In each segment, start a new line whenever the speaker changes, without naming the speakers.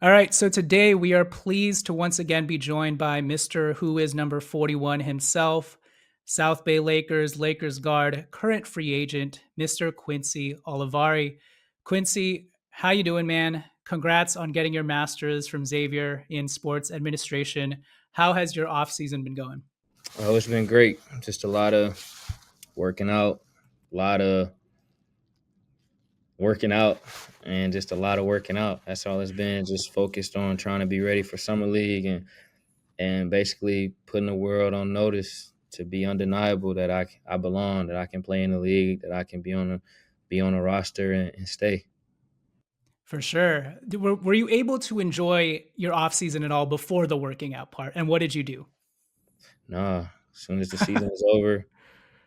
All right, so today we are pleased to once again be joined by Mr. Who is number 41 himself, South Bay Lakers guard, current free agent, Mr. Quincy Olivari. Quincy, how you doing, man? Congrats on getting your master's from Xavier in sports administration. How has your off season been going?
Oh, it's been great. Just a lot of working out, a lot of working out, and just a lot of working out. That's all it's been. Just focused on trying to be ready for summer league and basically putting the world on notice to be undeniable that I belong, that I can play in the league, that I can be on a roster and stay.
For sure. Were you able to enjoy your off season at all before the working out part? And what did you do?
Nah, as soon as the season was over,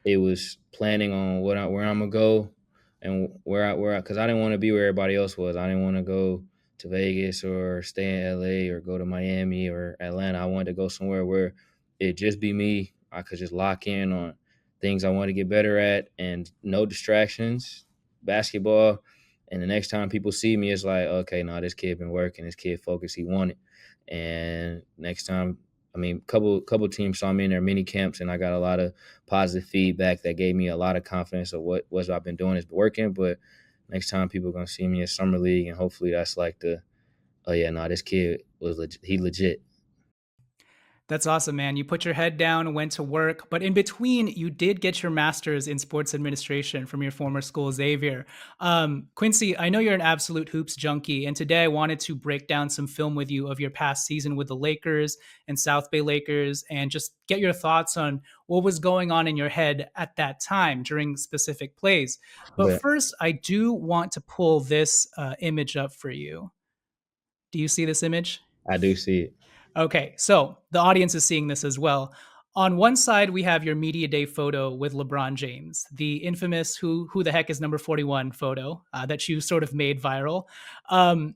it was planning on where I'm gonna go and because I didn't want to be where everybody else was. I didn't want to go to Vegas or stay in LA or go to Miami or Atlanta. I wanted to go somewhere where it just be me. I could just lock in on things I want to get better at and no distractions, basketball. And the next time people see me, it's like, okay, no, this kid been working. This kid focused. He won it. And next time, I mean, couple teams saw me in their mini camps, and I got a lot of positive feedback that gave me a lot of confidence of what I've been doing is working. But next time people are gonna see me in summer league, and hopefully that's like oh yeah, no, this kid was legit. He legit.
That's awesome, man. You put your head down, went to work, but in between, you did get your master's in sports administration from your former school, Xavier. Quincy, I know you're an absolute hoops junkie, and today I wanted to break down some film with you of your past season with the Lakers and South Bay Lakers and just get your thoughts on what was going on in your head at that time during specific plays. But
But
first, I do want to pull this image up for you. Do you see this image?
I do see it.
Okay, so the audience is seeing this as well. On one side, we have your media day photo with LeBron James, the infamous "Who the heck is number 41" photo that you sort of made viral. Um,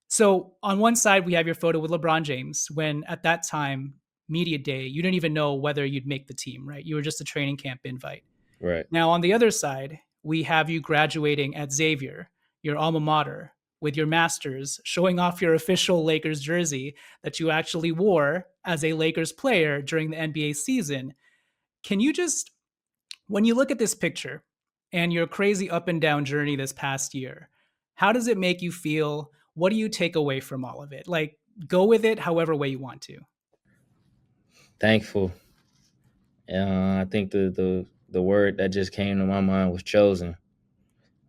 so on one side, we have your photo with LeBron James when at that time, media day, you didn't even know whether you'd make the team, right? You were just a training camp invite.
Right.
Now, on the other side, we have you graduating at Xavier, your alma mater, with your master's, showing off your official Lakers jersey that you actually wore as a Lakers player during the NBA season. Can you just, when you look at this picture and your crazy up and down journey this past year, how does it make you feel? What do you take away from all of it? Like, go with it however way you want to.
Thankful. I think the word that just came to my mind was chosen.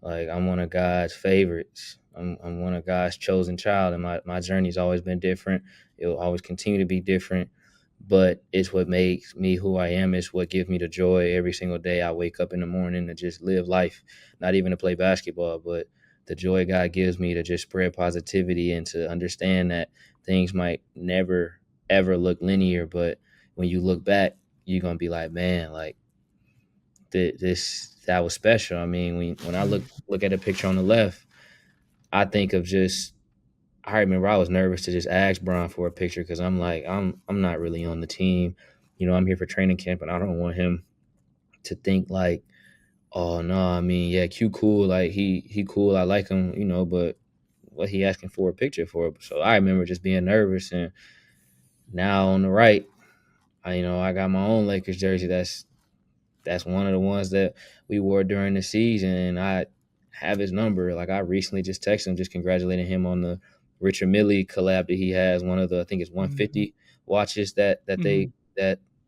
Like I'm one of God's favorites. I'm one of God's chosen child, and my journey's always been different. It will always continue to be different. But it's what makes me who I am. It's what gives me the joy every single day. I wake up in the morning to just live life, not even to play basketball, but the joy God gives me to just spread positivity and to understand that things might never ever look linear, but when you look back, you're gonna be like, man, like this that was special. I mean, when I look at the picture on the left, I think of just I remember I was nervous to just ask Brian for a picture because I'm like I'm not really on the team. I'm here for training camp, and I don't want him to think like, oh no, I mean, yeah, Q cool, like he cool, I like him, but what he asking for a picture for? So I remember just being nervous, and now on the right, I got my own Lakers jersey. That's one of the ones that we wore during the season, and I have his number. Like I recently just texted him, just congratulating him on the Richard Millie collab that he has. One of the I think it's
Mhm.
150 watches that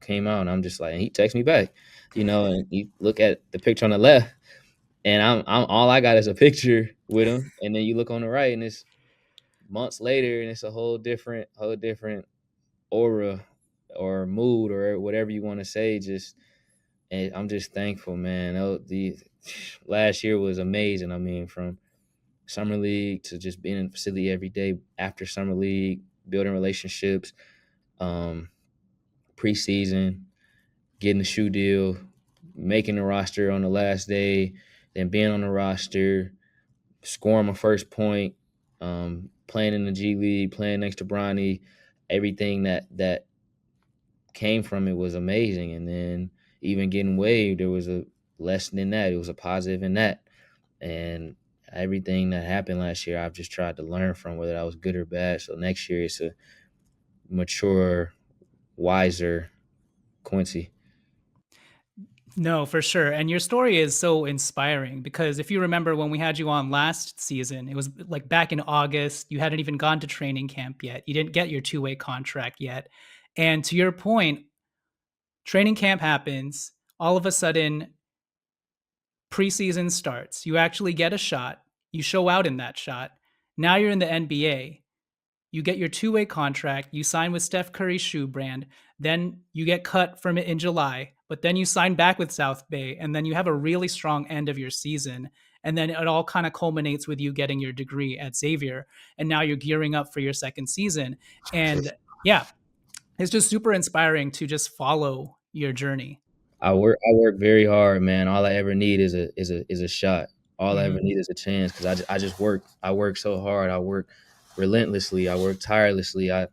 came out, and I'm just like, and he texts me back, and you look at the picture on the left, and I'm all I got is a picture with him, and then you look on the right, and it's months later, and it's a whole different aura or mood or whatever you want to say. Just and I'm just thankful, man. The last year was amazing. I mean, from summer league to just being in the facility every day after summer league, building relationships, um, preseason, getting the shoe deal, making the roster on the last day, then being on the roster, scoring my first point, playing in the G League, playing next to Bronny, everything that came from it was amazing. And then even getting waived, there was a lesson in that. It was a positive in that. And everything that happened last year, I've just tried to learn from, whether that was good or bad. So next year it's a mature, wiser Quincy.
No, for sure. And your story is so inspiring because if you remember when we had you on last season, it was like back in August. You hadn't even gone to training camp yet. You didn't get your two-way contract yet. And to your point, training camp happens. All of a sudden, preseason starts. You actually get a shot. You show out in that shot. Now you're in the NBA. You get your two-way contract, you sign with Steph Curry's shoe brand, then you get cut from it in July, but then you sign back with South Bay, and then you have a really strong end of your season. And then it all kind of culminates with you getting your degree at Xavier. And now you're gearing up for your second season. And yeah, it's just super inspiring to just follow your journey.
I work very hard, man. All I ever need is a shot. All I ever
Mhm.
need is a chance because I just work. I work so hard. I work relentlessly. I work tirelessly. I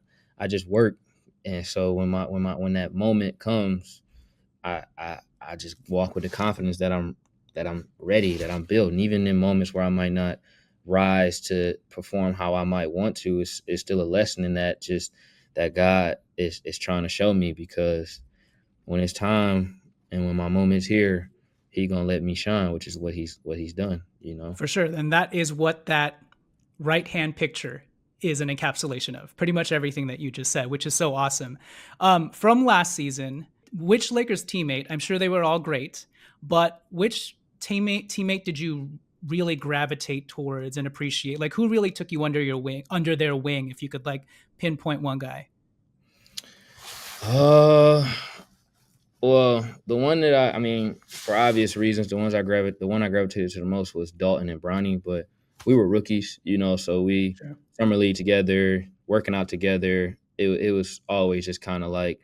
just work, and so when that moment comes, I just walk with the confidence that I'm ready, that I'm built. And even in moments where I might not rise to perform how I might want to, it's still a lesson in that, just that God is trying to show me, because when it's time and when my moment's here, he gonna let me shine, which is what he's done, you know.
For sure. And that is what that right hand picture is an encapsulation of pretty much everything that you just said, which is so awesome. From last season, which Lakers teammate, I'm sure they were all great, but which teammate did you really gravitate towards and appreciate? Like who really took you under their wing, if you could like pinpoint one guy?
Uh well, the one that I mean, for obvious reasons, the one I gravitated to the most was Dalton and Bronny, but we were rookies, you know, so we
Sure.
summer league together, working out together. It was always just kind of like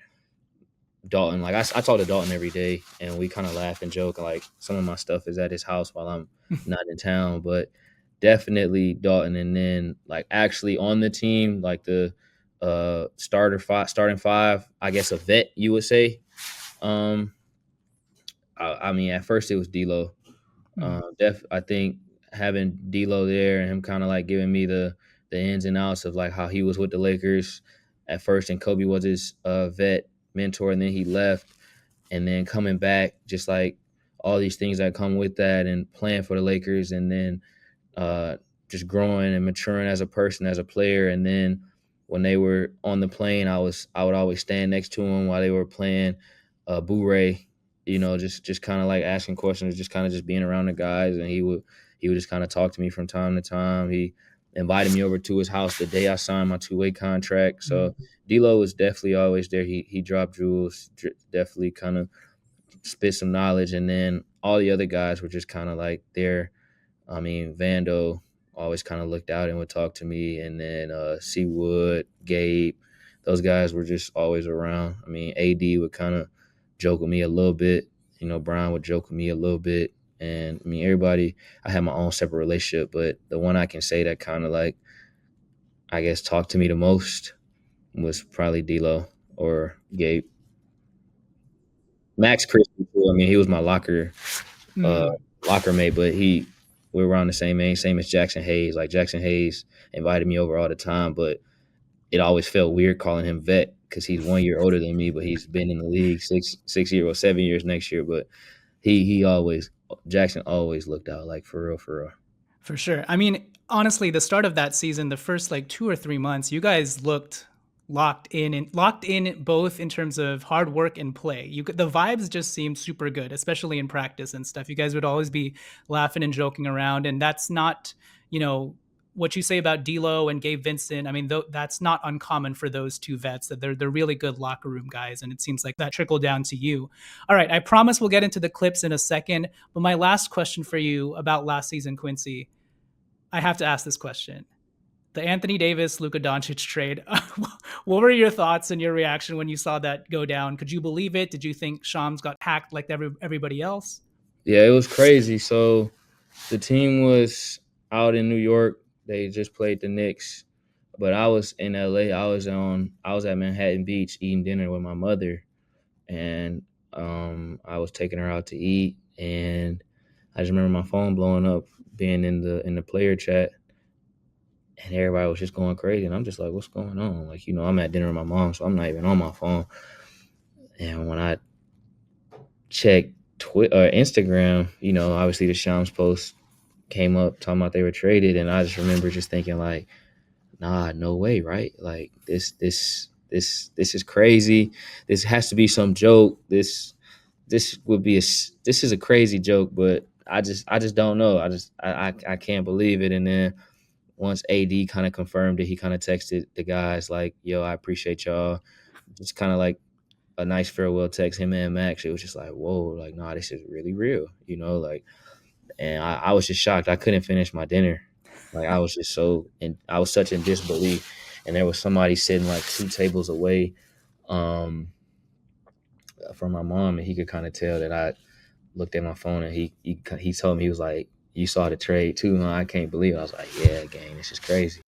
Dalton. Like I talk to Dalton every day, and we kind of laugh and joke. Like some of my stuff is at his house while I'm not in town, but definitely Dalton. And then like actually on the team, like the starting five, I guess a vet you would say. Um, I mean, at first it was D'Lo.
Mm,
I think having D'Lo there and him kind of like giving me the ins and outs of like how he was with the Lakers at first, and Kobe was his vet mentor, and then he left, and then coming back, just like all these things that come with that, and playing for the Lakers, and then uh, just growing and maturing as a person, as a player. And then when they were on the plane, I would always stand next to him while they were playing Boo-Ray, you know, just kind of like asking questions, just kind of just being around the guys, and he would just kind of talk to me from time to time. He invited me over to his house the day I signed my two-way contract. So
mm.
D'Lo was definitely always there. He dropped jewels, definitely kind of spit some knowledge, and then all the other guys were just kind of like there. I mean, Vando always kind of looked out and would talk to me, and then Seawood, Gabe, those guys were just always around. I mean, AD would kind of joke with me a little bit. You know, Brian would joke with me a little bit, and I mean, everybody. I had my own separate relationship, but the one I can say that kind of like, I guess, talked to me the most was probably D'Lo or Gabe. Max Christie too. I mean, he was my uh,
Mm.
locker mate, but we were around the same age, same as Jackson Hayes. Like Jackson Hayes invited me over all the time, but it always felt weird calling him vet because he's 1 year older than me, but he's been in the league 6 years or 7 years next year. But he always Jackson always looked out, like for real, for real.
For sure. I mean, honestly, the start of that season, the first like 2 or 3 months, you guys looked locked in both in terms of hard work and play. The vibes just seemed super good, especially in practice and stuff. You guys would always be laughing and joking around, and that's not, you know, what you say about D'Lo and Gabe Vincent. I mean, that's not uncommon for those two vets. That they're really good locker room guys, and it seems like that trickled down to you. All right, I promise we'll get into the clips in a second, but my last question for you about last season, Quincy, I have to ask this question. The Anthony Davis Luka Doncic trade. What were your thoughts and your reaction when you saw that go down? Could you believe it? Did you think Shams got hacked like everybody else?
Yeah, it was crazy. So the team was out in New York. They just played the Knicks, but I was in LA. I was at Manhattan Beach eating dinner with my mother, and I was taking her out to eat, and I just remember my phone blowing up, being in the player chat, and everybody was just going crazy. And I'm just like, what's going on? Like, I'm at dinner with my mom, so I'm not even on my phone. And when I checked Twitter or Instagram, obviously the Shams post came up talking about they were traded, and I just remember just thinking like, nah, no way, right? Like this is crazy. This has to be some joke. This is a crazy joke, but I just don't know. I can't believe it. And then once AD kind of confirmed it, he kind of texted the guys like, "Yo, I appreciate y'all." Just kind of like a nice farewell text. Him and Max. It was just like, whoa, like, nah, this is really real, like. And I was just shocked. I couldn't finish my dinner. Like I was just and I was such in disbelief. And there was somebody sitting like 2 tables away um, from my mom, and he could kind of tell that I looked at my phone, and he told me, he was like, "You saw the trade too, huh? I can't believe it." I was like, "Yeah, gang, this is crazy."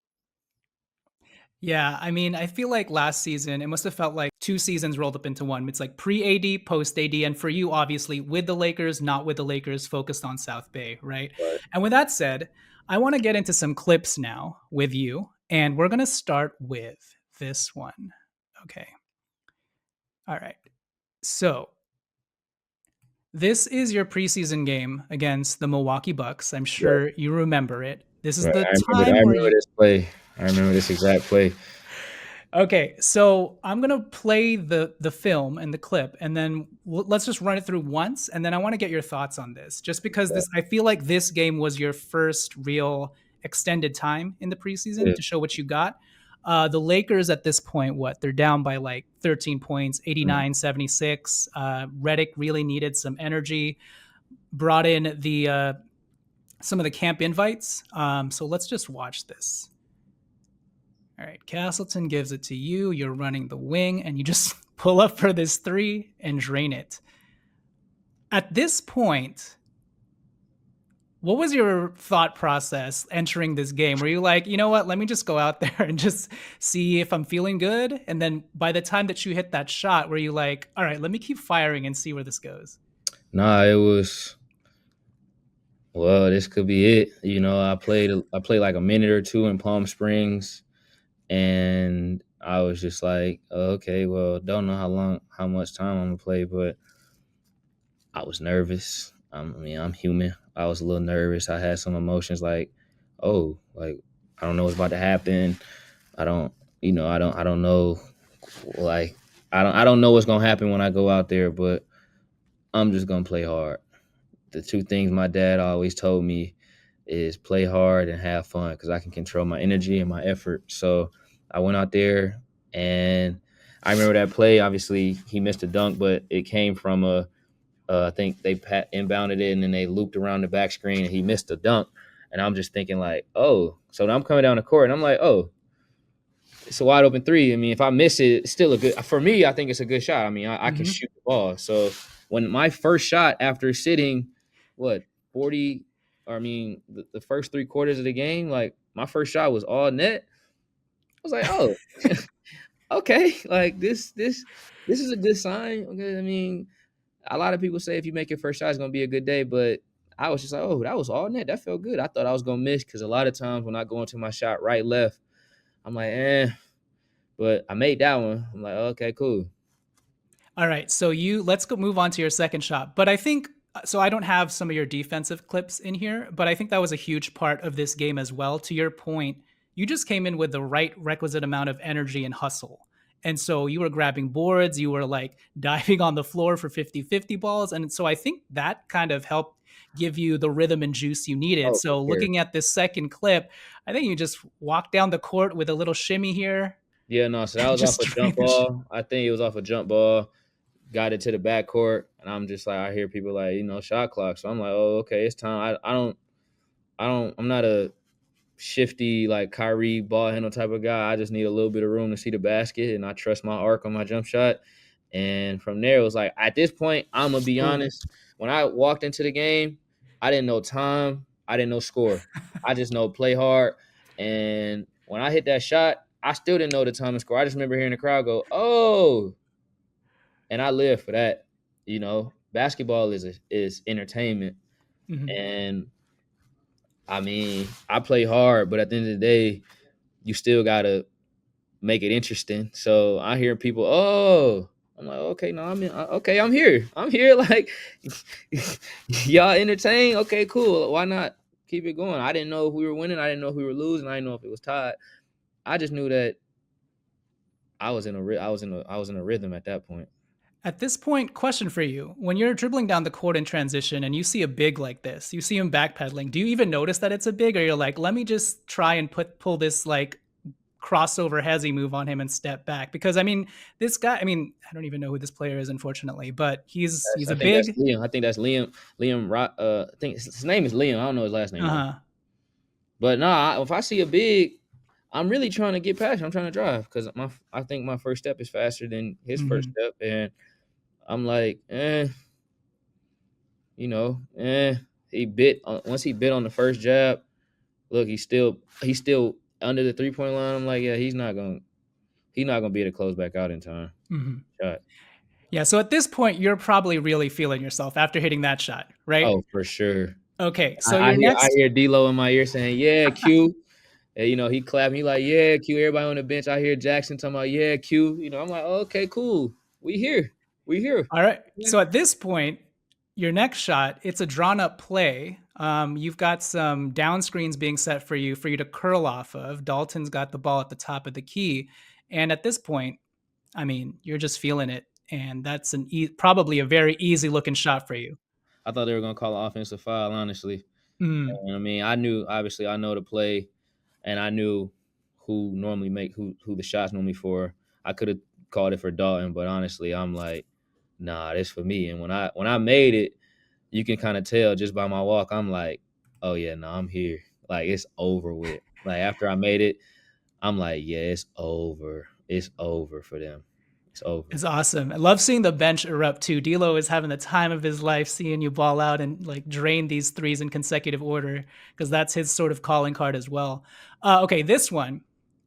Yeah, I mean, I feel like last season, it must have felt like 2 seasons rolled up into one. It's like pre-AD, post-AD, and for you, obviously, with the Lakers, not with the Lakers, focused on South Bay, right?
But
And with that said, I want to get into some clips now with you, and we're going to start with this one. Okay. All right. So, this is your preseason game against the Milwaukee Bucks. I'm
right,
sure you remember it. This is
right.
the
I
time where
remember
you
this play. I remember this exact play.
Okay, so I'm gonna play the film and the clip, and then let's just run it through once, and then I want to get your thoughts on this, just because
Yeah,
this I feel like this game was your first real extended time in the preseason
yeah.
to show what you got. The Lakers at this point, what they're down by like 13 points,
Mm.
89-76. Redick really needed some energy, brought in the some of the camp invites. So let's just watch this. All right, Castleton gives it to you. You're running the wing, and you just pull up for this three and drain it. At this point, what was your thought process entering this game? Were you like, you know what, let me just go out there and just see if I'm feeling good? And then by the time that you hit that shot, were you like, all right, let me keep firing and see where this goes?
Nah, it was. Well, this could be it. I played like a minute or two in Palm Springs, and I was just like, oh, okay, well, don't know how much time I'm gonna play, but I was nervous. I mean, I'm human. I was a little nervous. I had some emotions like, oh, like I don't know what's about to happen. I don't, I don't know, like I don't know what's gonna happen when I go out there, but I'm just gonna play hard. The two things my dad always told me is play hard and have fun, because I can control my energy and my effort. So I went out there, and I remember that play. Obviously, he missed a dunk, but it came from I think they inbounded it, and then they looped around the back screen, and he missed a dunk. And I'm just thinking like, oh, so I'm coming down the court, and I'm like, oh, it's a wide open three. I mean, if I miss it, it's still a good. For me, I think it's a good shot. I mean, I can
Mm-hmm.
shoot the ball. So when my first shot after sitting, what 40, or I mean, the first 3 quarters of the game, like my first shot was all net. I was like, oh, okay, like this is a good sign. Okay, I mean, a lot of people say if you make your first shot, it's gonna be a good day, but I was just like, oh, that was all net. That felt good. I thought I was gonna miss, because a lot of times when I go into my shot right left, I'm like, but I made that one. I'm like, okay, cool.
All right, so let's go move on to your second shot. But I think so. I don't have some of your defensive clips in here, but I think that was a huge part of this game as well. To your point, you just came in with the right requisite amount of energy and hustle. And so you were grabbing boards, you were like diving on the floor for 50-50 balls. And so I think that kind of helped give you the rhythm and juice you needed.
Oh, for
So
sure.
looking at this second clip, I think you just walked down the court with a little shimmy here
Yeah, no, so that
and
was off
just
a jump
drained the shot.
ball. I think it was off a jump ball. Got it to the backcourt, and I'm just like, I hear people like, shot clock. So I'm like, oh, okay, it's time. I'm not a shifty like Kyrie ball handle type of guy. I just need a little bit of room to see the basket, and I trust my arc on my jump shot. And from there, it was like, at this point, I'm gonna be
Ooh.
honest. When I walked into the game, I didn't know time. I didn't know score. I just know play hard. And when I hit that shot, I still didn't know the time and score. I just remember hearing the crowd go, "Oh!" And I live for that. Basketball is entertainment.
Mhm.
And I mean, I play hard, but at the end of the day, you still gotta make it interesting. So I hear people, oh, I'm like, okay, no, okay, I'm here. I'm here. Like, y'all entertain. Okay, cool. Why not keep it going? I didn't know if we were winning. I didn't know if we were losing. I didn't know if it was tied. I just knew that I was in a rhythm at that point.
At this point, question for you. When you're dribbling down the court in transition and you see a big like this, you see him backpedaling, do you even notice that it's a big, or you're like, let me just try and pull this like crossover hezzy move on him and step back? Because I mean, this guy, I mean, I don't even know who this player is, unfortunately, but he's
I
a
think that's
big
Liam. I think that's Liam. Liam. I think his name is Liam. I don't know his last name though.
uh-huh.
But nah, if I see a big, I'm really trying to get past. I'm trying to drive because I think my first step is faster than his first
Hmm.
step, and I'm like, you know, he bit once he bit on the first jab. Look, he's still under the 3-point line. I'm like, yeah, he's not gonna be able to close back out in time.
Hmm.
Shot.
Yeah, so at this point, you're probably really feeling yourself after hitting that shot, right?
Oh, for sure.
Okay, so your
I
next
hear D'Lo in my ear saying, "Yeah, Q." And, you know, he clapped. He like, "Yeah, Q." Everybody on the bench. I hear Jackson talking about, "Yeah, Q." You know, I'm like, oh, "Okay, cool. We here. We here."
All right.
Yeah.
So at this point, your next shot, it's a drawn up play. You've got some down screens being set for you to curl off of. Dalton's got the ball at the top of the key, and at this point, I mean, you're just feeling it, and that's probably a very easy looking shot for you.
I thought they were gonna call an offensive foul, honestly.
Mm,
And I mean, I knew obviously I know the play, and I knew who normally make who the shots normally for. I could have called it for Dalton, but honestly, I'm like, nah, this for me. And when I made it, you can kind of tell just by my walk. I'm like, oh yeah, no, I'm here. Like it's over with. Like after I made it, I'm like, yeah, it's over. It's over for them. It's over.
it's awesome. I love seeing the bench erupt too. D'Lo is having the time of his life, seeing you ball out and like drain these threes in consecutive order because that's his sort of calling card as well. Okay, this one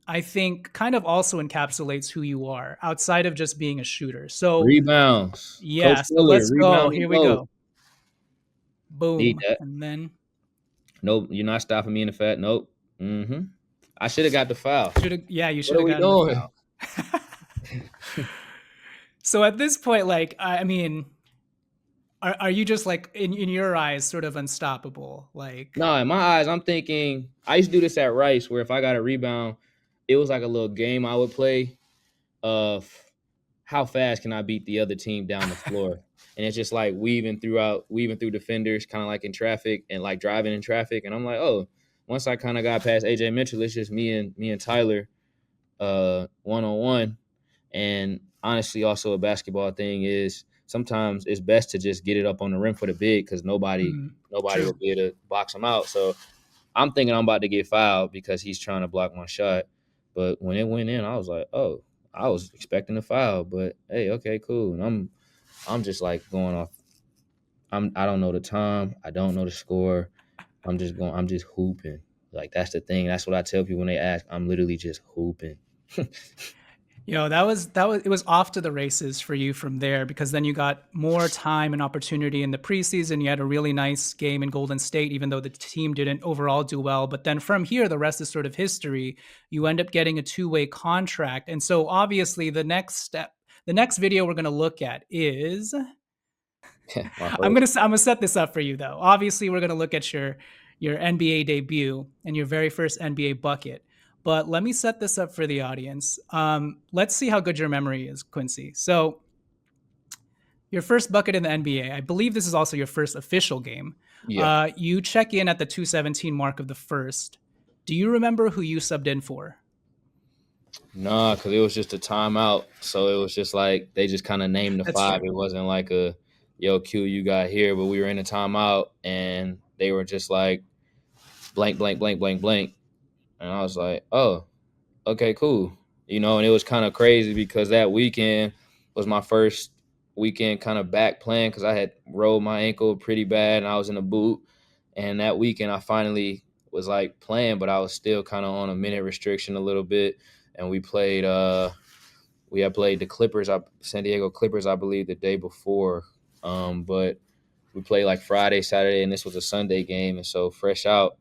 I think kind of also encapsulates who you are outside of just being a shooter. So
Rebounds. Coach
yeah, so
Miller,
let's go.
rebounding
Here we
goat.
go.
Need
Boom,
that.
and then
Nope, you're not stopping me in the fat. Nope. Mm-hmm. I should have got the foul.
should have yeah, you
What
should
are
have
we
gotten the
doing?
foul. So at this point, like I mean, are you just like in your eyes sort of unstoppable? Like
No, in my eyes, I'm thinking I used to do this at Rice where if I got a rebound, it was like a little game I would play of how fast can I beat the other team down the floor. And it's just like weaving through defenders, kind of like in traffic and like driving in traffic. And I'm like, oh, once I kind of got past AJ Mitchell, it's just me and Tyler one on one. And honestly, also a basketball thing is sometimes it's best to just get it up on the rim for the big because
mm,
nobody will
true.
be able to box him out. So I'm thinking I'm about to get fouled because he's trying to block my shot. But when it went in, I was like, oh, I was expecting a foul. But hey, okay, cool. And I'm just like going off. I don't know the time. I don't know the score. I'm just hooping. Like that's the thing. That's what I tell people when they ask. I'm literally just hooping.
That was it was off to the races for you from there because then you got more time and opportunity in the preseason. You had a really nice game in Golden State, even though the team didn't overall do well. But then from here, the rest is sort of history. You end up getting a two-way contract. And so obviously the next video we're gonna look at is
My
I'm
first.
gonna set this up for you though. Obviously, we're gonna look at your NBA debut and your very first NBA bucket. But let me set this up for the audience. Let's see how good your memory is, Quincy. So your first bucket in the NBA, I believe this is also your first official game.
Yeah.
You check in at the 217 mark of the first. Do you remember who you subbed in for?
Nah, because it was just a timeout. So it was just like they just kind of named the
That's
five.
true.
It wasn't like a yo Q you got here, but we were in a timeout and they were just like blank, blank, blank, blank, blank. And I was like, oh, okay, cool. You know, and it was kind of crazy because that weekend was my first weekend kind of back playing because I had rolled my ankle pretty bad and I was in a boot. And that weekend I finally was like playing, but I was still kind of on a minute restriction a little bit. And we had played the Clippers, San Diego Clippers, I believe, the day before. But we played like Friday, Saturday, and this was a Sunday game. And so fresh out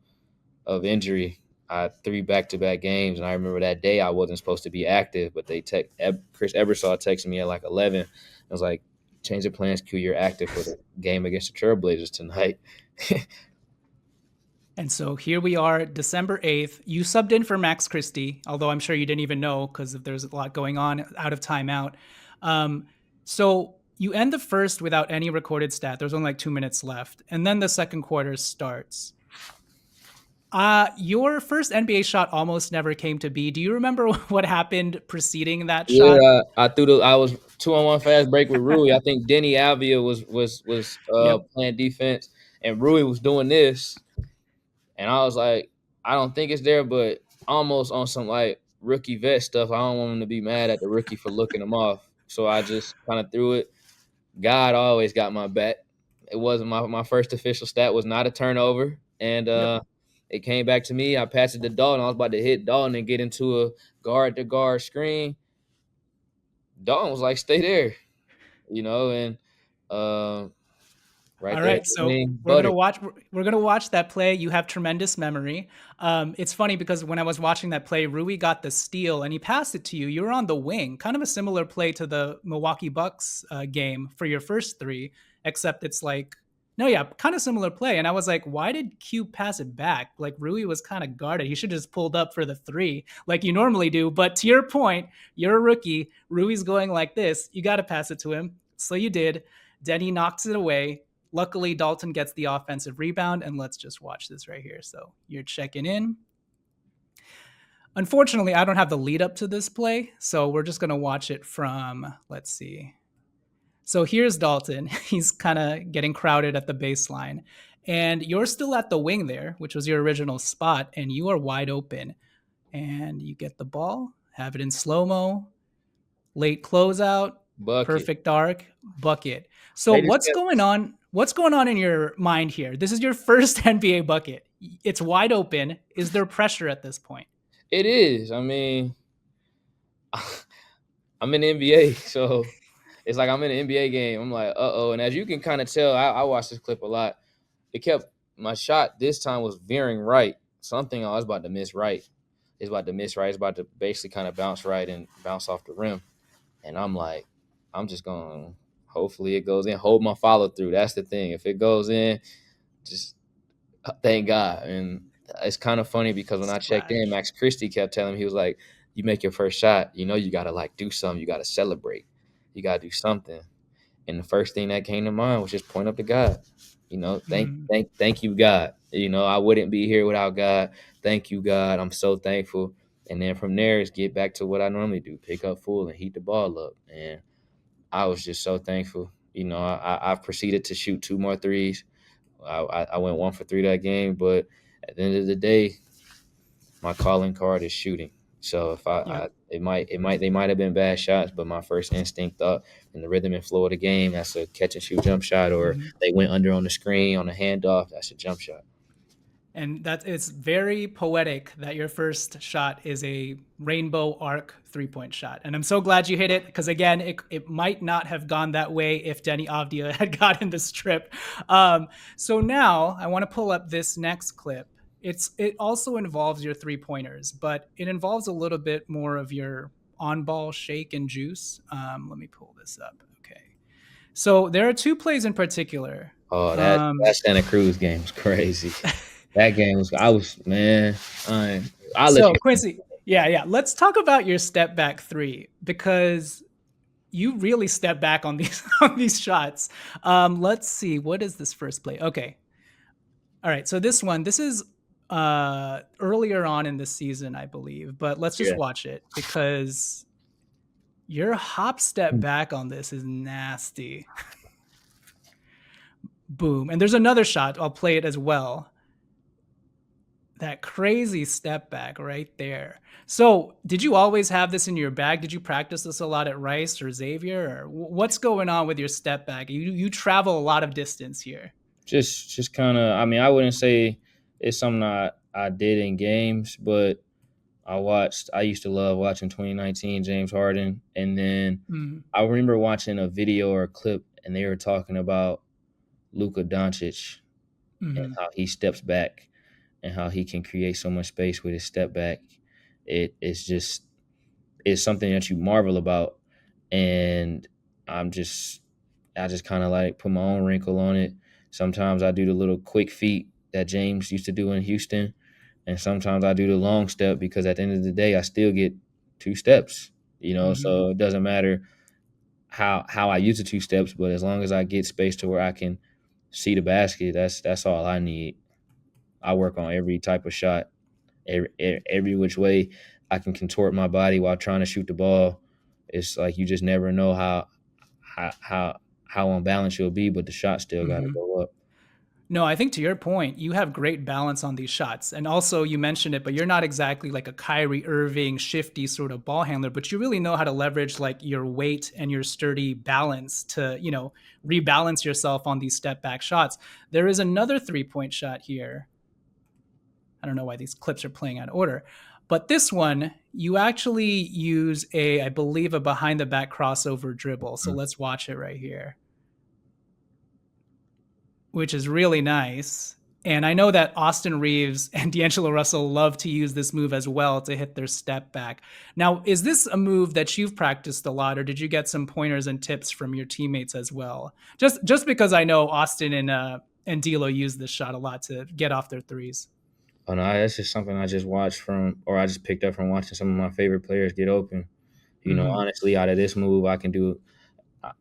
of injury, I had 3 back-to-back games. And I remember that day I wasn't supposed to be active, but Chris Ebersaw texted me at like 11. I was like, change the plans, Q, you're active for the game against the Trailblazers tonight.
And so here we are, December 8th. You subbed in for Max Christie, although I'm sure you didn't even know because there's a lot going on out of timeout. So you end the first without any recorded stat. There's only like 2 minutes left. And then the second quarter starts. Your first NBA shot almost never came to be. Do you remember what happened preceding that shot?
Yeah, I was 2-on-1 fast break with Rui. I think Denny Avia was
Yep.
playing defense, and Rui was doing this. And I was like, I don't think it's there, but almost on some like rookie vet stuff. I don't want him to be mad at the rookie for looking him off. So I just kind of threw it. God always got my back. It wasn't my first official stat was not a turnover. And
Yep.
it came back to me. I passed it to Dalton. I was about to hit Dalton and get into a guard to guard screen. Dalton was like, stay there, and right
All
there,
right, so
clean
we're gonna
butter.
watch. We're gonna watch that play. You have tremendous memory. It's funny because when I was watching that play, Rui got the steal and he passed it to you. You were on the wing, kind of a similar play to the Milwaukee Bucks game for your first three, except it's like, no, yeah, kind of similar play. And I was like, why did Q pass it back? Like Rui was kind of guarded. He should just pulled up for the three like you normally do. But to your point, you're a rookie. Rui's going like this. You got to pass it to him. So you did. Denny knocks it away. Luckily, Dalton gets the offensive rebound, and let's just watch this right here. So you're checking in. Unfortunately, I don't have the lead up to this play, so we're just going to watch it from, let's see. So here's Dalton. He's kind of getting crowded at the baseline, and you're still at the wing there, which was your original spot, and you are wide open. And you get the ball, have it in slow-mo, late closeout,
Bucket.
perfect arc, bucket. So
They just
what's
kept
going on? What's going on in your mind here? This is your first NBA bucket. It's wide open. Is there pressure at this point?
It is. I mean, I'm in the NBA, so it's like I'm in an NBA game. I'm like, uh-oh. And as you can kind of tell, I watched this clip a lot. It kept my shot this time was veering right. Something I was about to miss right. It's about to miss right. It's about to basically kind of bounce right and bounce off the rim. And I'm like, I'm just going, hopefully it goes in. Hold my follow through. That's the thing. If it goes in, just thank God. And it's kind of funny because when I checked in,
Splash.
Max Christie kept telling me, he was like, you make your first shot, you got to like do something. You got to celebrate. You got to do something. And the first thing that came to mind was just point up to God.
Mm,
Thank you, God. I wouldn't be here without God. Thank you, God. I'm so thankful. And then from there is get back to what I normally do, pick up full and heat the ball up. And I was just so thankful. I proceeded to shoot 2 more threes. I went 1 for 3 that game, but at the end of the day, my calling card is shooting. So if
yep.
they might have been bad shots, but my first instinct thought in the rhythm and flow of the game, that's a catch and shoot jump shot, or
Mhm.
they went under on the screen on a handoff, that's a jump shot.
And that it's very poetic that your first shot is a rainbow arc 3-point shot. And I'm so glad you hit it because, again, it might not have gone that way if Denny Avdia had gotten the strip. So now I want to pull up this next clip. It also involves your 3-pointers, but it involves a little bit more of your on ball shake and juice. Let me pull this up. Okay. So there are 2 plays in particular.
Oh, that
Um,
Santa Cruz game was crazy. That game was I was man. I'll let
So
you.
Quincy, yeah. Let's talk about your step back three because you really step back on these on these shots. Let's see, what is this first play? Okay, all right. So this is earlier on in the season, I believe, but let's just
Yeah.
watch it because your hop step back on this is nasty. Boom, and there's another shot. I'll play it as well. That crazy step back right there. So, did you always have this in your bag? Did you practice this a lot at Rice or Xavier? Or what's going on with your step back? You travel a lot of distance here.
Just kind of. I mean, I wouldn't say it's something I did in games, but I used to love watching 2019 James Harden, and then
Mm,
I remember watching a video or a clip, and they were talking about Luka Doncic and
Hmm.
how he steps back and how he can create so much space with his step back. It's just it's something that you marvel about, and I'm just I just kind of like put my own wrinkle on it. Sometimes I do the little quick feet that James used to do in Houston, and sometimes I do the long step because at the end of the day, I still get two steps.
Hmm.
So it doesn't matter how I use the two steps, but as long as I get space to where I can see the basket, that's all I need. I work on every type of shot, every which way I can contort my body while trying to shoot the ball. It's like you just never know how how how unbalanced you'll be, but the shot still got to
Hmm.
go up.
No, I think to your point, you have great balance on these shots. And also, you mentioned it, but you're not exactly like a Kyrie Irving, shifty sort of ball handler, but you really know how to leverage like your weight and your sturdy balance to, rebalance yourself on these step back shots. There is another 3-point shot here. I don't know why these clips are playing out of order. But this one, you actually use I believe, a behind the back crossover dribble. So
Mhm.
let's watch it right here, which is really nice. And I know that Austin Reeves and D'Angelo Russell love to use this move as well to hit their step back. Now, is this a move that you've practiced a lot, or did you get some pointers and tips from your teammates as well? Just because I know Austin and D'Lo use this shot a lot to get off their threes.
Oh no, that's just something I just watched from, or I just picked up from watching some of my favorite players get open.
Hmm.
Honestly, out of this move, I can do.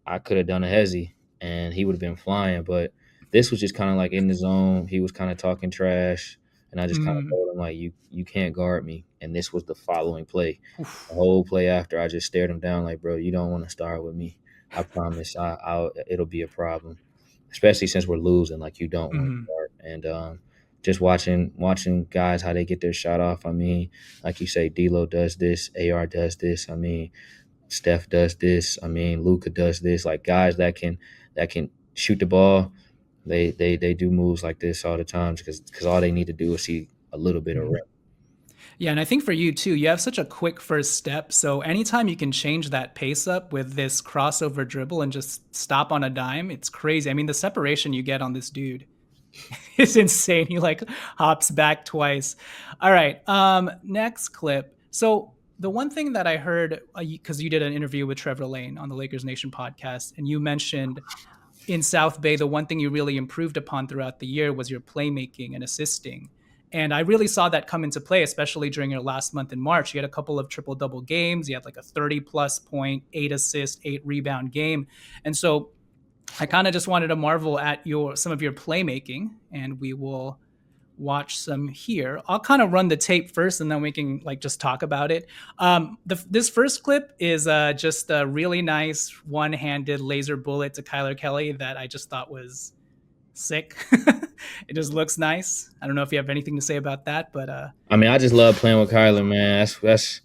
I could have done a hezzy, and he would have been flying. But this was just kind of like in the zone. He was kind of talking trash, and I just kind of
Hmm.
told him like, you can't guard me. And this was the following play. The
Oof.
whole play after, I just stared him down like, bro, you don't want to start with me. I promise, it'll be a problem, especially since we're losing. Like you don't want to
Hmm.
start, and just watching guys how they get their shot off. I mean, like you say, D'Lo does this, AR does this. I mean, Steph does this. I mean, Luka does this. Like guys that can shoot the ball, they do moves like this all the time because all they need to do is see a little bit of rim.
Yeah, and I think for you too, you have such a quick first step. So anytime you can change that pace up with this crossover dribble and just stop on a dime, it's crazy. I mean, the separation you get on this dude is insane. He like hops back twice. All right, next clip. So the one thing that I heard, because you did an interview with Trevor Lane on the Lakers Nation podcast, and you mentioned in South Bay, the one thing you really improved upon throughout the year was your playmaking and assisting. And I really saw that come into play, especially during your last month in March. You had a couple of triple double games. You had like a 30 plus point, 8 assist, 8 rebound game. And so I kind of just wanted to marvel at some of your playmaking, and we will watch some here. I'll kind of run the tape first, and then we can like just talk about it. This first clip is just a really nice one-handed laser bullet to Kyler Kelly that I just thought was sick. It just looks nice. I don't know if you have anything to say about that, but
I mean, I just love playing with Kyler, man. That's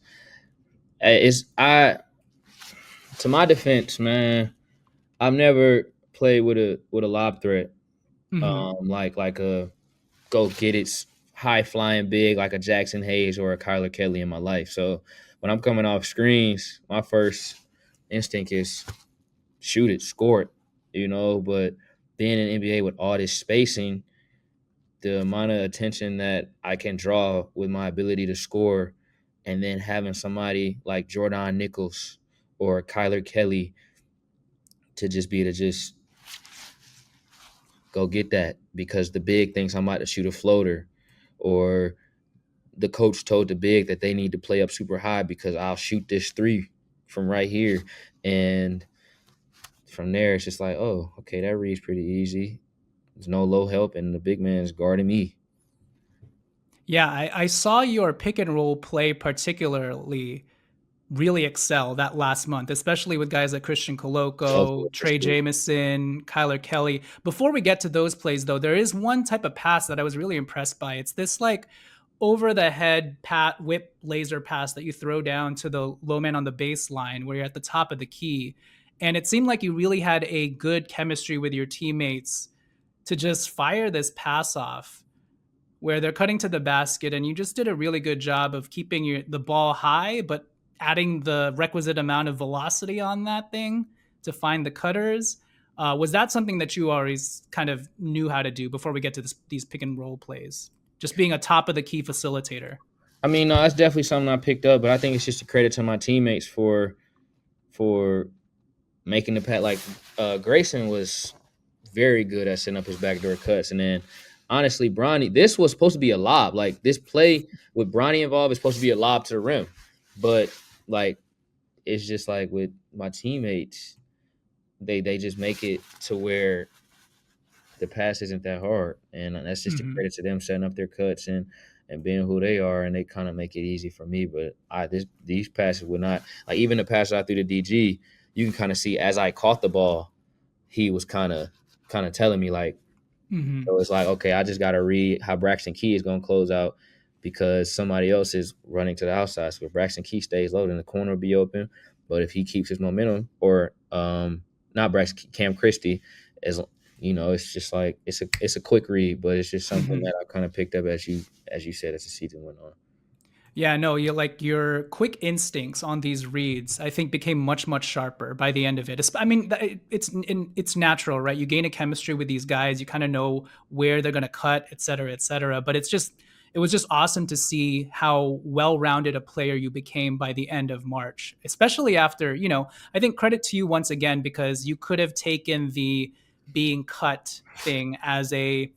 it's I to my defense, man. I've never played with a lob threat,
mhm,
like a go get it high flying big like a Jackson Hayes or a Kyler Kelly in my life. So when I'm coming off screens, my first instinct is shoot it, score it, But being in the NBA with all this spacing, the amount of attention that I can draw with my ability to score, and then having somebody like Jordan Nichols or Kyler Kelly to just be to just go get that because the big thinks I'm about to shoot a floater, or the coach told the big that they need to play up super high because I'll shoot this three from right here. And from there, it's just like, oh, okay, that reads pretty easy. There's no low help, and the big man's guarding me.
yeah, I saw your pick and roll play particularly really excel that last month, especially with guys like Christian
Oh,
Coloco,
for
Trey
sure.
Jameson, Kyler Kelly. Before we get to those plays, though, there is one type of pass that I was really impressed by. It's this like over the head whip laser pass that you throw down to the low man on the baseline where you're at the top of the key. And it seemed like you really had a good chemistry with your teammates to just fire this pass off where they're cutting to the basket, and you just did a really good job of keeping the ball high but adding the requisite amount of velocity on that thing to find the cutters. Was that something that you always kind of knew how to do before we get to these pick and roll plays? Just being a top of the key facilitator.
I mean, no, that's definitely something I picked up, but I think it's just a credit to my teammates for making the pass. Like Grayson was very good at setting up his backdoor cuts, and then honestly, Bronny, this was supposed to be a lob. Like this play with Bronny involved is supposed to be a lob to the rim, but like it's just like with my teammates, they just make it to where the pass isn't that hard, and that's just a
Mm-hmm.
credit to them setting up their cuts and being who they are, and they kind of make it easy for me. But these passes would not, like, even the passes I threw to DG, you can kind of see as I caught the ball, he was kind of telling me like,
Mm-hmm.
so it's like, okay, I just got to read how Braxton Key is going to close out because somebody else is running to the outside. So if Braxton Key stays low, then the corner will be open. But if he keeps his momentum, or not Braxton, Cam Christie, as you know, it's just like it's a quick read, but it's just something
Mm-hmm.
that I kind of picked up as you said as the season went on.
Yeah, no, you like your quick instincts on these reads. I think became much sharper by the end of it. I mean, it's natural, right? You gain a chemistry with these guys. You kind of know where they're going to cut, et cetera, et cetera. But it was just awesome to see how well-rounded a player you became by the end of March, especially after, I think credit to you once again because you could have taken the being cut thing as a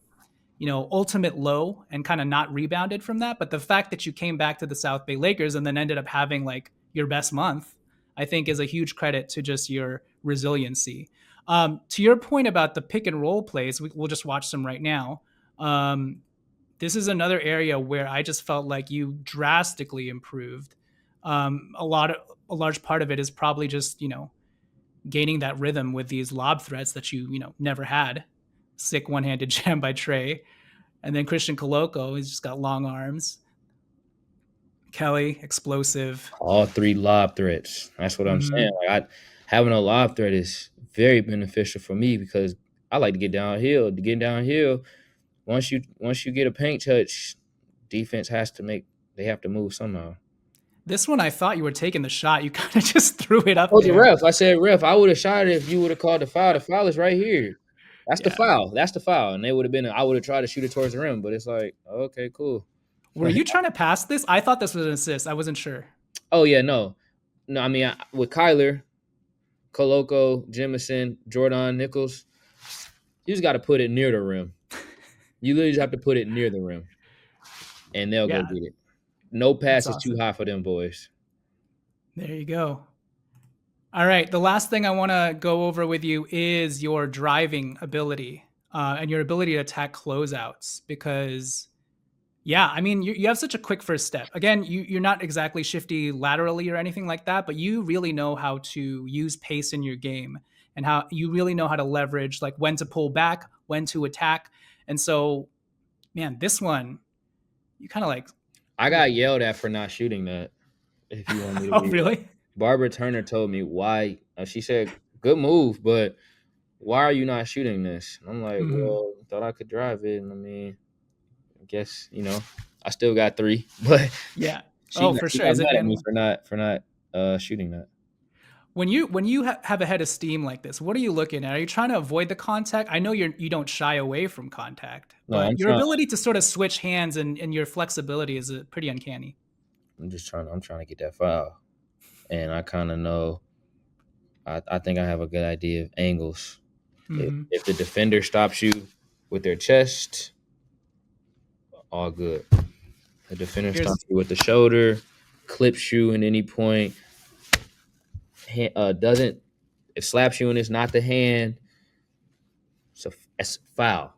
ultimate low and kind of not rebounded from that. But the fact that you came back to the South Bay Lakers and then ended up having like your best month, I think is a huge credit to just your resiliency. To your point about the pick and roll plays, we'll just watch some right now. This is another area where I just felt like you drastically improved. A large part of it is probably just gaining that rhythm with these lob threats that you never had. Sick one-handed jam by Trey. And then Christian Coloco, he's just got long arms. Kelly, explosive.
All three lob threats. That's what I'm saying.
Mm-hmm.
Like having a lob threat is very beneficial for me because I like to get downhill. To get downhill, once you get a paint touch, defense they have to move somehow.
This one, I thought you were taking the shot. You kind of just threw it
I
up
told the
there.
ref. I said, ref, I would have shot it if you would have called the foul. The foul is right here. That's the
Yeah.
foul. That's the foul. And they would have been. I would have tried to shoot it towards the rim, but it's like, okay, cool.
Were you trying to pass this? I thought this was an assist. I wasn't sure.
Oh yeah, no, no. I mean, with Kyler, Coloco, Jemison, Jordan Nichols, you just got to put it near the rim. You literally just have to put it near the rim, and they'll go
Yeah,
get it. No
that's
pass is too
awesome.
high for them boys.
There you go. All right. The last thing I want to go over with you is your driving ability and your ability to attack closeouts because yeah, I mean, you have such a quick first step. Again, you're not exactly shifty laterally or anything like that, but you really know how to use pace in your game and how you really know how to leverage like when to pull back, when to attack. And so, man, this one, you kind of like,
I got yelled at for not shooting that. If you want me to
oh,
be real,
really?
Barbara Turner told me why. She said, "Good move, but why are you not shooting this?" And I'm like,
Hmm.
"Well, thought I could drive it, and I mean, I guess I still got three." But
Yeah.
she
Oh,
got,
for
she
sure.
got
Is it,
mad at me
and
for not shooting that.
when you have a head of steam like this, what are you looking at? Are you trying to avoid the contact? I know you don't shy away from contact,
No,
but your ability to sort of switch hands and your flexibility is pretty uncanny.
I'm trying to get that foul, and I kind of know. I think I have a good idea of angles.
Hmm.
If the defender stops you with their chest, all good. The defender
Here's
stops you with the shoulder, clips you at any point, doesn't it slaps you and it's not the hand. So it's foul.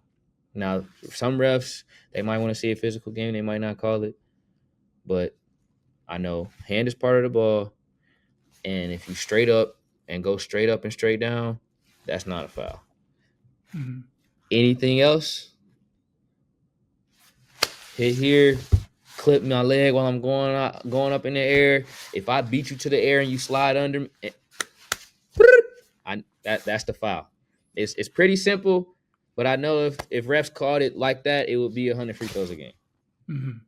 Now, some refs they might want to see a physical game, they might not call it, but I know hand is part of the ball, and if you straight up and go straight up and straight down, that's not a foul.
mhm.
Anything else? Hit here, clip my leg while I'm going up in the air. If I beat you to the air and you slide under me, that's the foul. It's pretty simple, but I know if refs called it like that, it would be 100 free throws a game.
Mhm.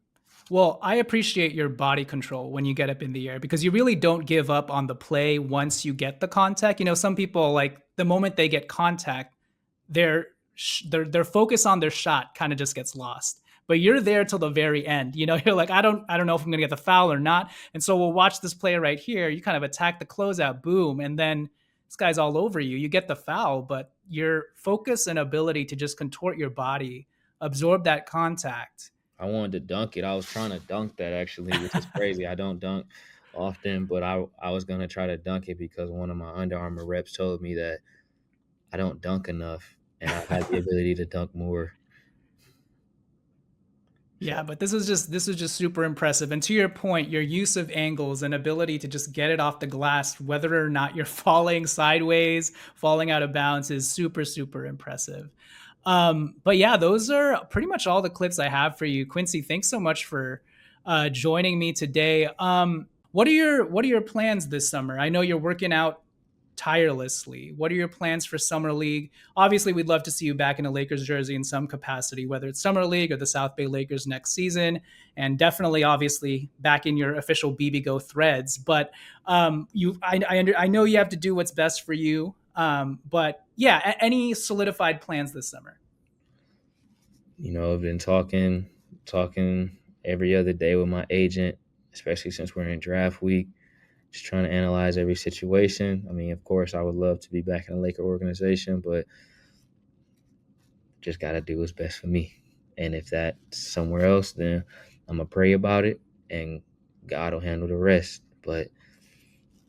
Well, I appreciate your body control when you get up in the air because you really don't give up on the play once you get the contact. You know, some people like the moment they get contact, their their focus on their shot kind of just gets lost. But you're there till the very end. You know, you're like, I don't know if I'm gonna get the foul or not. And so we'll watch this play right here. You kind of attack the closeout, boom, and then this guy's all over you. You get the foul, but your focus and ability to just contort your body, absorb that contact.
I wanted to dunk it. I was trying to dunk that actually, which is crazy. I don't dunk often, but I was gonna try to dunk it because one of my Under Armour reps told me that I don't dunk enough, and I had the ability to dunk more. So
Yeah, but this is just super impressive. And to your point, your use of angles and ability to just get it off the glass, whether or not you're falling sideways, falling out of bounds, is super super impressive. But yeah, those are pretty much all the clips I have for you, Quincy. Thanks so much for joining me today. What are your plans this summer? I know you're working out tirelessly. What are your plans for Summer League? Obviously, we'd love to see you back in a Lakers jersey in some capacity, whether it's Summer League or the South Bay Lakers next season, and definitely, obviously, back in your official BB Go threads. But I know you have to do what's best for you. But yeah, any solidified plans this summer?
I've been talking every other day with my agent, especially since we're in draft week. Just trying to analyze every situation. I mean, of course, I would love to be back in a Laker organization, but just got to do what's best for me. And if that's somewhere else, then I'm gonna pray about it, and God will handle the rest. But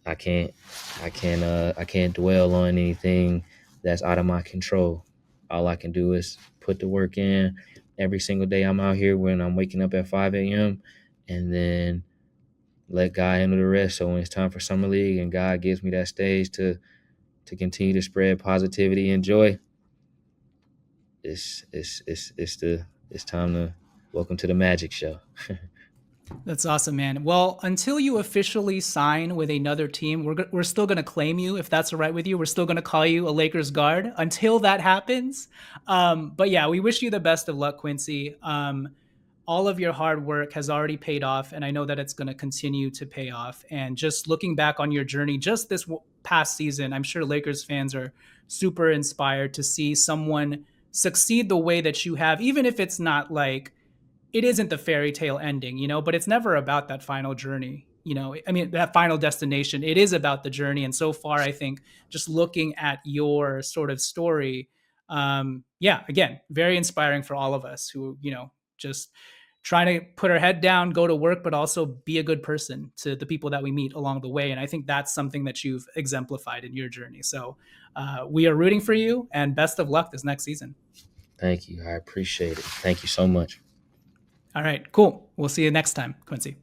I can't, I can't dwell on anything that's out of my control. All I can do is put the work in every single day. I'm out here when I'm waking up at 5 a.m. and then let God handle the rest. So when it's time for Summer League and God gives me that stage to continue to spread positivity and joy, it's time to welcome to the Magic Show.
That's awesome, man. Well, until you officially sign with another team, we're still going to claim you if that's all right with you. We're still going to call you a Lakers guard until that happens. But yeah, we wish you the best of luck, Quincy. All of your hard work has already paid off, and I know that it's going to continue to pay off. And just looking back on your journey, just this past season, I'm sure Lakers fans are super inspired to see someone succeed the way that you have, even if it's not like it isn't the fairy tale ending, but it's never about that final journey. I mean, that final destination, it is about the journey. And so far, I think just looking at your sort of story, yeah, again, very inspiring for all of us who, just trying to put our head down, go to work, but also be a good person to the people that we meet along the way. And I think that's something that you've exemplified in your journey. So we are rooting for you, and best of luck this next season.
Thank you. I appreciate it. Thank you so much.
All right, cool. We'll see you next time, Quincy.